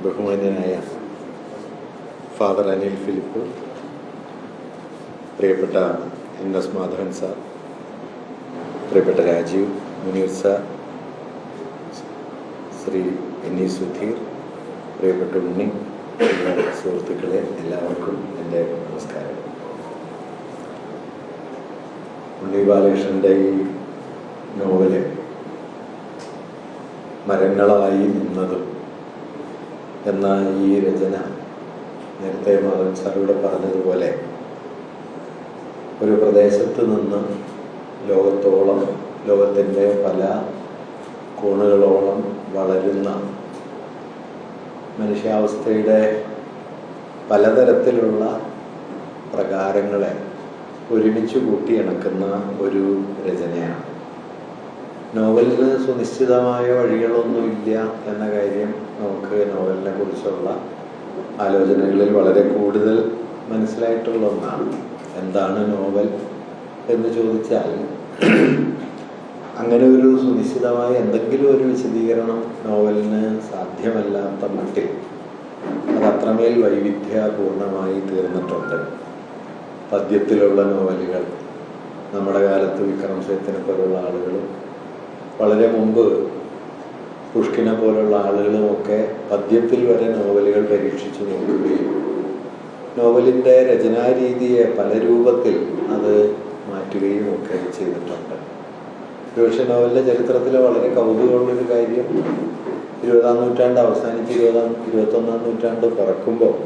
ബഹുമാന്യനായ father Anil Philip, പ്രിയപ്പെട്ട NS Madhavan sir, പ്രിയപ്പെട്ട രാജീവ് മുനീർ സാർ, ശ്രീ NE സുധീർ, പ്രിയപ്പെട്ട ഉണ്ണി, സുഹൃത്തുക്കളെ, എല്ലാവർക്കും എൻ്റെ നമസ്കാരം. ഉണ്ണി ബാലകൃഷ്ണൻ്റെ ഈ നോവല് മരങ്ങളായി നിന്നതും എന്ന ഈ രചന നേരത്തെ മാധവൻ സാറിലൂടെ പറഞ്ഞതുപോലെ ഒരു പ്രദേശത്ത് നിന്ന് ലോകത്തിൻ്റെ പല കോണുകളോളം വളരുന്ന മനുഷ്യാവസ്ഥയുടെ പലതരത്തിലുള്ള പ്രകാരങ്ങളെ ഒരുമിച്ച് കൂട്ടിയിണക്കുന്ന ഒരു രചനയാണ്. നോവലിന് സുനിശ്ചിതമായ വഴികളൊന്നുമില്ല എന്ന കാര്യം നമുക്ക് നോവലിനെ കുറിച്ചുള്ള ആലോചനകളിൽ വളരെ കൂടുതൽ മനസ്സിലായിട്ടുള്ള ഒന്നാണ്. എന്താണ് നോവൽ എന്ന് ചോദിച്ചാൽ അങ്ങനെ ഒരു സുനിശ്ചിതമായ എന്തെങ്കിലും ഒരു വിശദീകരണം നോവലിന് സാധ്യമല്ലാത്ത മട്ടിൽ അത് അത്രമേൽ വൈവിധ്യപൂർണമായി തീർന്നിട്ടുണ്ട്. പദ്യത്തിലുള്ള നോവലുകൾ, നമ്മുടെ കാലത്ത് വിക്രം സേത്തിനെ പോലുള്ള ആളുകളും വളരെ മുമ്പ് പുഷ്കിനെ പോലുള്ള ആളുകളുമൊക്കെ പദ്യത്തിൽ വരെ നോവലുകൾ പരീക്ഷിച്ചു നോക്കുകയും നോവലിൻ്റെ രചനാരീതിയെ പല രൂപത്തിൽ അത് മാറ്റുകയും ഒക്കെ ചെയ്തിട്ടുണ്ട്. പക്ഷേ നോവലിൻ്റെ ചരിത്രത്തിലെ വളരെ കൗതുകമുള്ളൊരു കാര്യം, 20-ാം നൂറ്റാണ്ട് അവസാനിച്ച് 21-ാം നൂറ്റാണ്ട് പിറക്കുമ്പോൾ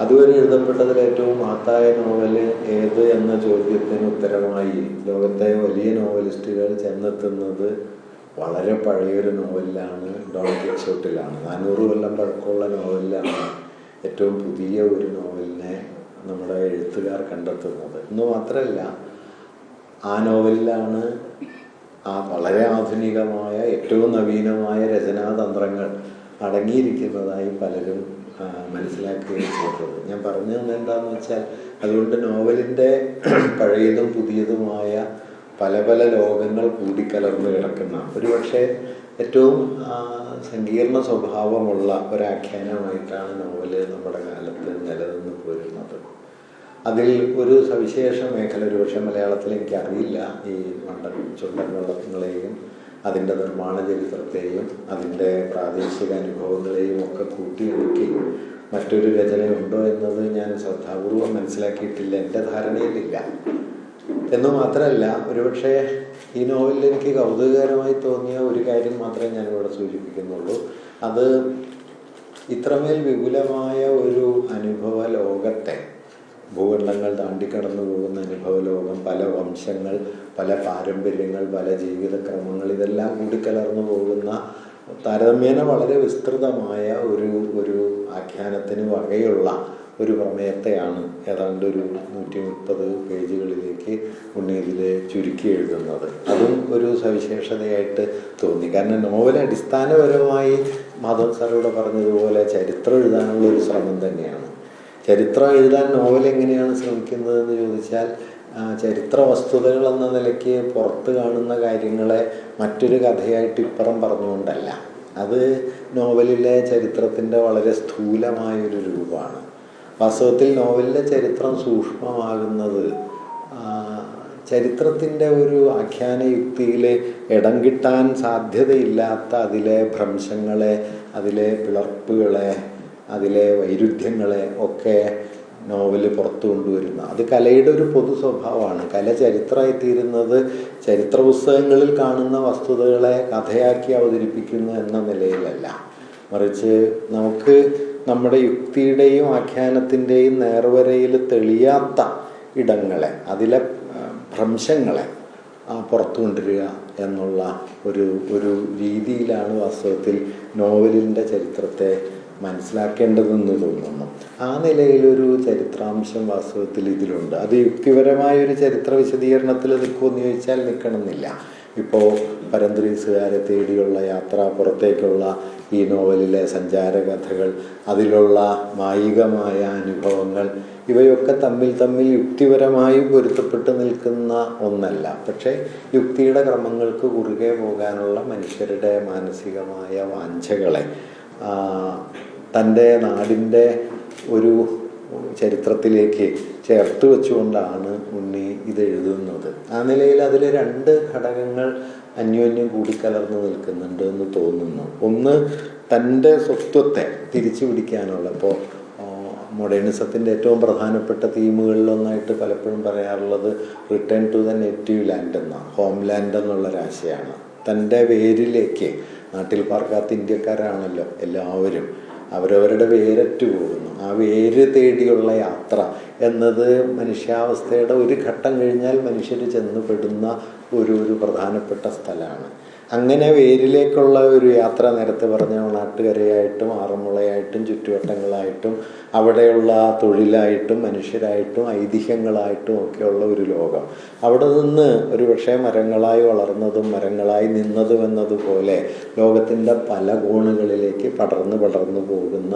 അതുവരെ എഴുതപ്പെട്ടതിൽ ഏറ്റവും മഹത്തായ നോവല് ഏത് എന്ന ചോദ്യത്തിന് ഉത്തരമായി ലോകത്തെ വലിയ നോവലിസ്റ്റുകൾ ചെന്നെത്തുന്നത് വളരെ പഴയൊരു നോവലിലാണ്, ഡോൺ കിക്സോട്ടിലാണ്. 400 കൊല്ലം പഴക്കമുള്ള നോവലിലാണ് ഏറ്റവും പുതിയ ഒരു നോവലിനെ നമ്മുടെ എഴുത്തുകാർ കണ്ടെത്തുന്നത്. എന്ന് മാത്രമല്ല, ആ നോവലിലാണ് വളരെ ആധുനികമായ ഏറ്റവും നവീനമായ രചനാതന്ത്രങ്ങൾ അടങ്ങിയിരിക്കുന്നതായി പലരും മനസ്സിലാക്കുകയും ചെയ്തത്. ഞാൻ പറഞ്ഞു തന്നെ എന്താണെന്ന് വെച്ചാൽ, അതുകൊണ്ട് നോവലിൻ്റെ പഴയതും പുതിയതുമായ പല പല ലോകങ്ങൾ കൂടിക്കലർന്ന് കിടക്കുന്ന ഒരുപക്ഷെ ഏറ്റവും സങ്കീർണ സ്വഭാവമുള്ള ഒരാഖ്യാനമായിട്ടാണ് നോവല് നമ്മുടെ കാലത്ത് നിലനിന്ന് പോരുന്നത്. അതിൽ ഒരു സവിശേഷ മേഖല, ഒരുപക്ഷെ മലയാളത്തിൽ എനിക്കറിയില്ല, ഈ ചുണ്ടൻവള്ളങ്ങളെയും അതിൻ്റെ നിർമ്മാണ ചരിത്രത്തെയും അതിൻ്റെ പ്രാദേശിക അനുഭവങ്ങളെയും ഒക്കെ കൂട്ടിയിണക്കി മറ്റൊരു രചനയുണ്ടോ എന്നത് ഞാൻ ശ്രദ്ധാപൂർവം മനസ്സിലാക്കിയിട്ടില്ല, എൻ്റെ ധാരണയിലില്ല. എന്ന് മാത്രമല്ല, ഒരുപക്ഷെ ഈ നോവലിൽ എനിക്ക് കൗതുകകരമായി തോന്നിയ ഒരു കാര്യം മാത്രമേ ഞാനിവിടെ സൂചിപ്പിക്കുന്നുള്ളൂ. അത് ഇത്രമേൽ വിപുലമായ ഒരു അനുഭവ ലോകത്തെ, ഭൂഖണ്ഡങ്ങൾ താണ്ടിക്കടന്നു പോകുന്ന അനുഭവ ലോകം, പല വംശങ്ങൾ, പല പാരമ്പര്യങ്ങൾ, പല ജീവിതക്രമങ്ങൾ, ഇതെല്ലാം കൂടിക്കലർന്നു പോകുന്ന താരതമ്യേന വളരെ വിസ്തൃതമായ ഒരു ആഖ്യാനത്തിന് വകയുള്ള ഒരു പ്രമേയത്തെയാണ് ഏതാണ്ട് ഒരു 130 പേജുകളിലേക്ക് ഉണ്ണിയിൽ ചുരുക്കി എഴുതുന്നത്. അതും ഒരു സവിശേഷതയായിട്ട് തോന്നി. കാരണം നോവൽ അടിസ്ഥാനപരമായി മാധവൻ സാറിലൂടെ പറഞ്ഞതുപോലെ ചരിത്രം എഴുതാനുള്ള ഒരു ശ്രമം തന്നെയാണ്. ചരിത്രം എഴുതാൻ നോവൽ എങ്ങനെയാണ് ശ്രമിക്കുന്നതെന്ന് ചോദിച്ചാൽ, ചരിത്ര വസ്തുതകൾ എന്ന നിലയ്ക്ക് പുറത്ത് കാണുന്ന കാര്യങ്ങളെ മറ്റൊരു കഥയായിട്ട് ഇപ്പുറം പറഞ്ഞുകൊണ്ടല്ല. അത് നോവലിലെ ചരിത്രത്തിൻ്റെ വളരെ സ്ഥൂലമായൊരു രൂപമാണ്. വാസ്തവത്തിൽ നോവലിലെ ചരിത്രം സൂക്ഷ്മമാകുന്നത് ചരിത്രത്തിൻ്റെ ഒരു ആഖ്യാന യുക്തിയിൽ ഇടം കിട്ടാൻ സാധ്യതയില്ലാത്ത അതിലെ ഭ്രംശങ്ങളെ, അതിലെ പിളർപ്പുകളെ, അതിലെ വൈരുദ്ധ്യങ്ങളെ ഒക്കെ നോവല് പുറത്തു കൊണ്ടുവരുന്ന, അത് കലയുടെ ഒരു പൊതു സ്വഭാവമാണ്. കല ചരിത്രമായിത്തീരുന്നത് ചരിത്ര പുസ്തകങ്ങളിൽ കാണുന്ന വസ്തുതകളെ കഥയാക്കി അവതരിപ്പിക്കുന്നു എന്ന നിലയിലല്ല, മറിച്ച് നമുക്ക് നമ്മുടെ യുക്തിയുടെയും ആഖ്യാനത്തിൻ്റെയും നേർവരയിൽ തെളിയാത്ത ഇടങ്ങളെ, അതിലെ ഭ്രംശങ്ങളെ പുറത്തു കൊണ്ടുവരിക എന്നുള്ള ഒരു രീതിയിലാണ് വാസ്തവത്തിൽ നോവലിൻ്റെ ചരിത്രത്തെ മനസ്സിലാക്കേണ്ടതെന്ന് തോന്നുന്നു. ആ നിലയിലൊരു ചരിത്രാംശം വാസ്തവത്തിൽ ഇതിലുണ്ട്. അത് യുക്തിപരമായൊരു ചരിത്ര വിശദീകരണത്തിൽ നിൽക്കുമെന്ന് ചോദിച്ചാൽ നിൽക്കണമെന്നില്ല. ഇപ്പോൾ പരന്ത്രീസുകാരെ തേടിയുള്ള യാത്ര, പുറത്തേക്കുള്ള ഈ നോവലിലെ സഞ്ചാരകഥകൾ, അതിലുള്ള മായികമായ അനുഭവങ്ങൾ, ഇവയൊക്കെ തമ്മിൽ യുക്തിപരമായി പൊരുത്തപ്പെട്ട് നിൽക്കുന്ന ഒന്നല്ല. പക്ഷേ യുക്തിയുടെ ക്രമങ്ങൾക്ക് കുറുകെ പോകാനുള്ള മനുഷ്യരുടെ മാനസികമായ വാഞ്ചകളെ തൻ്റെ നാടിൻ്റെ ഒരു ചരിത്രത്തിലേക്ക് ചേർത്ത് വെച്ചുകൊണ്ടാണ് ഉണ്ണി ഇത് എഴുതുന്നത്. ആ നിലയിൽ അതിൽ 2 ഘടകങ്ങൾ അന്യോന്യം കൂടിക്കലർന്ന് നിൽക്കുന്നുണ്ട് എന്ന് തോന്നുന്നു. ഒന്ന്, തൻ്റെ സ്വത്വത്തെ തിരിച്ചു പിടിക്കാനുള്ള, ഇപ്പോൾ മോഡേണിസത്തിൻ്റെ ഏറ്റവും പ്രധാനപ്പെട്ട തീമുകളിലൊന്നായിട്ട് പലപ്പോഴും പറയാറുള്ളത് return to the native land എന്ന, ഹോം ലാൻഡ് എന്നുള്ളൊരാശയമാണ്. തൻ്റെ വേരിലേക്ക്, നാട്ടിൽ പാർക്കാത്ത ഇന്ത്യക്കാരാണല്ലോ എല്ലാവരും, അവരവരുടെ വേരറ്റു പോകുന്നു. ആ വേര് തേടിയുള്ള യാത്ര എന്നത് മനുഷ്യാവസ്ഥയുടെ ഒരു ഘട്ടം കഴിഞ്ഞാൽ മനുഷ്യർ ചെന്നുപെടുന്ന ഒരു പ്രധാനപ്പെട്ട സ്ഥലമാണ്. അങ്ങനെ വേരിലേക്കുള്ള ഒരു യാത്ര, നേരത്തെ പറഞ്ഞ നാട്ടുകരയായിട്ടും ആറന്മുളയായിട്ടും ചുറ്റുവട്ടങ്ങളായിട്ടും അവിടെയുള്ള തൊഴിലായിട്ടും മനുഷ്യരായിട്ടും ഐതിഹ്യങ്ങളായിട്ടും ഒക്കെയുള്ള ഒരു ലോകം. അവിടെ നിന്ന് ഒരു പക്ഷേ മരങ്ങളായി വളർന്നതും മരങ്ങളായി നിന്നതും എന്നതുപോലെ ലോകത്തിൻ്റെ പല കോണുകളിലേക്ക് പടർന്നു പോകുന്ന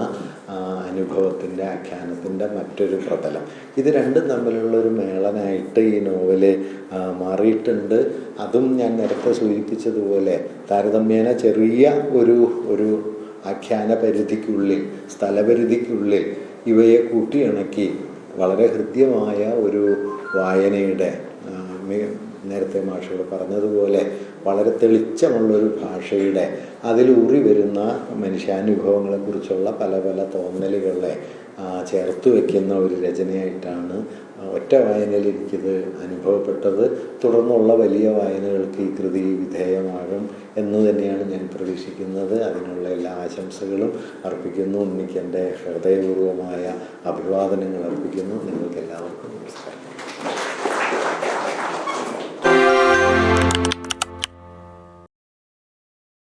അനുഭവത്തിൻ്റെ ആഖ്യാനത്തിൻ്റെ മറ്റൊരു പ്രതലം. ഇത് രണ്ടും തമ്മിലുള്ളൊരു മേളനായിട്ട് ഈ നോവല് മാറിയിട്ടുണ്ട്. അതും ഞാൻ നേരത്തെ സൂചിപ്പിച്ചതുപോലെ താരതമ്യേന ചെറിയ ഒരു ആഖ്യാന പരിധിക്കുള്ളിൽ, സ്ഥലപരിധിക്കുള്ളിൽ ഇവയെ കൂട്ടിയിണക്കി വളരെ ഹൃദ്യമായ ഒരു വായനയുടെ, നേരത്തെ മാഷോട് പറഞ്ഞതുപോലെ വളരെ തെളിച്ചമുള്ളൊരു ഭാഷയുടെ, അതിലൂറി വരുന്ന മനുഷ്യാനുഭവങ്ങളെക്കുറിച്ചുള്ള പല പല തോന്നലുകളെ ചേർത്ത് വയ്ക്കുന്ന ഒരു രചനയായിട്ടാണ് ഒറ്റ വായനയിൽ എനിക്കിത് അനുഭവപ്പെട്ടത്. തുടർന്നുള്ള വലിയ വായനകൾക്ക് ഈ കൃതി വിധേയമാകും എന്ന് തന്നെയാണ് ഞാൻ പ്രതീക്ഷിക്കുന്നത്. അതിനുള്ള എല്ലാ ആശംസകളും അർപ്പിക്കുന്നു. ഉണ്ണിക്ക് എൻ്റെ ഹൃദയപൂർവമായ അഭിവാദനങ്ങൾ അർപ്പിക്കുന്നു. നിങ്ങൾക്ക് എല്ലാവർക്കും നമസ്കാരം.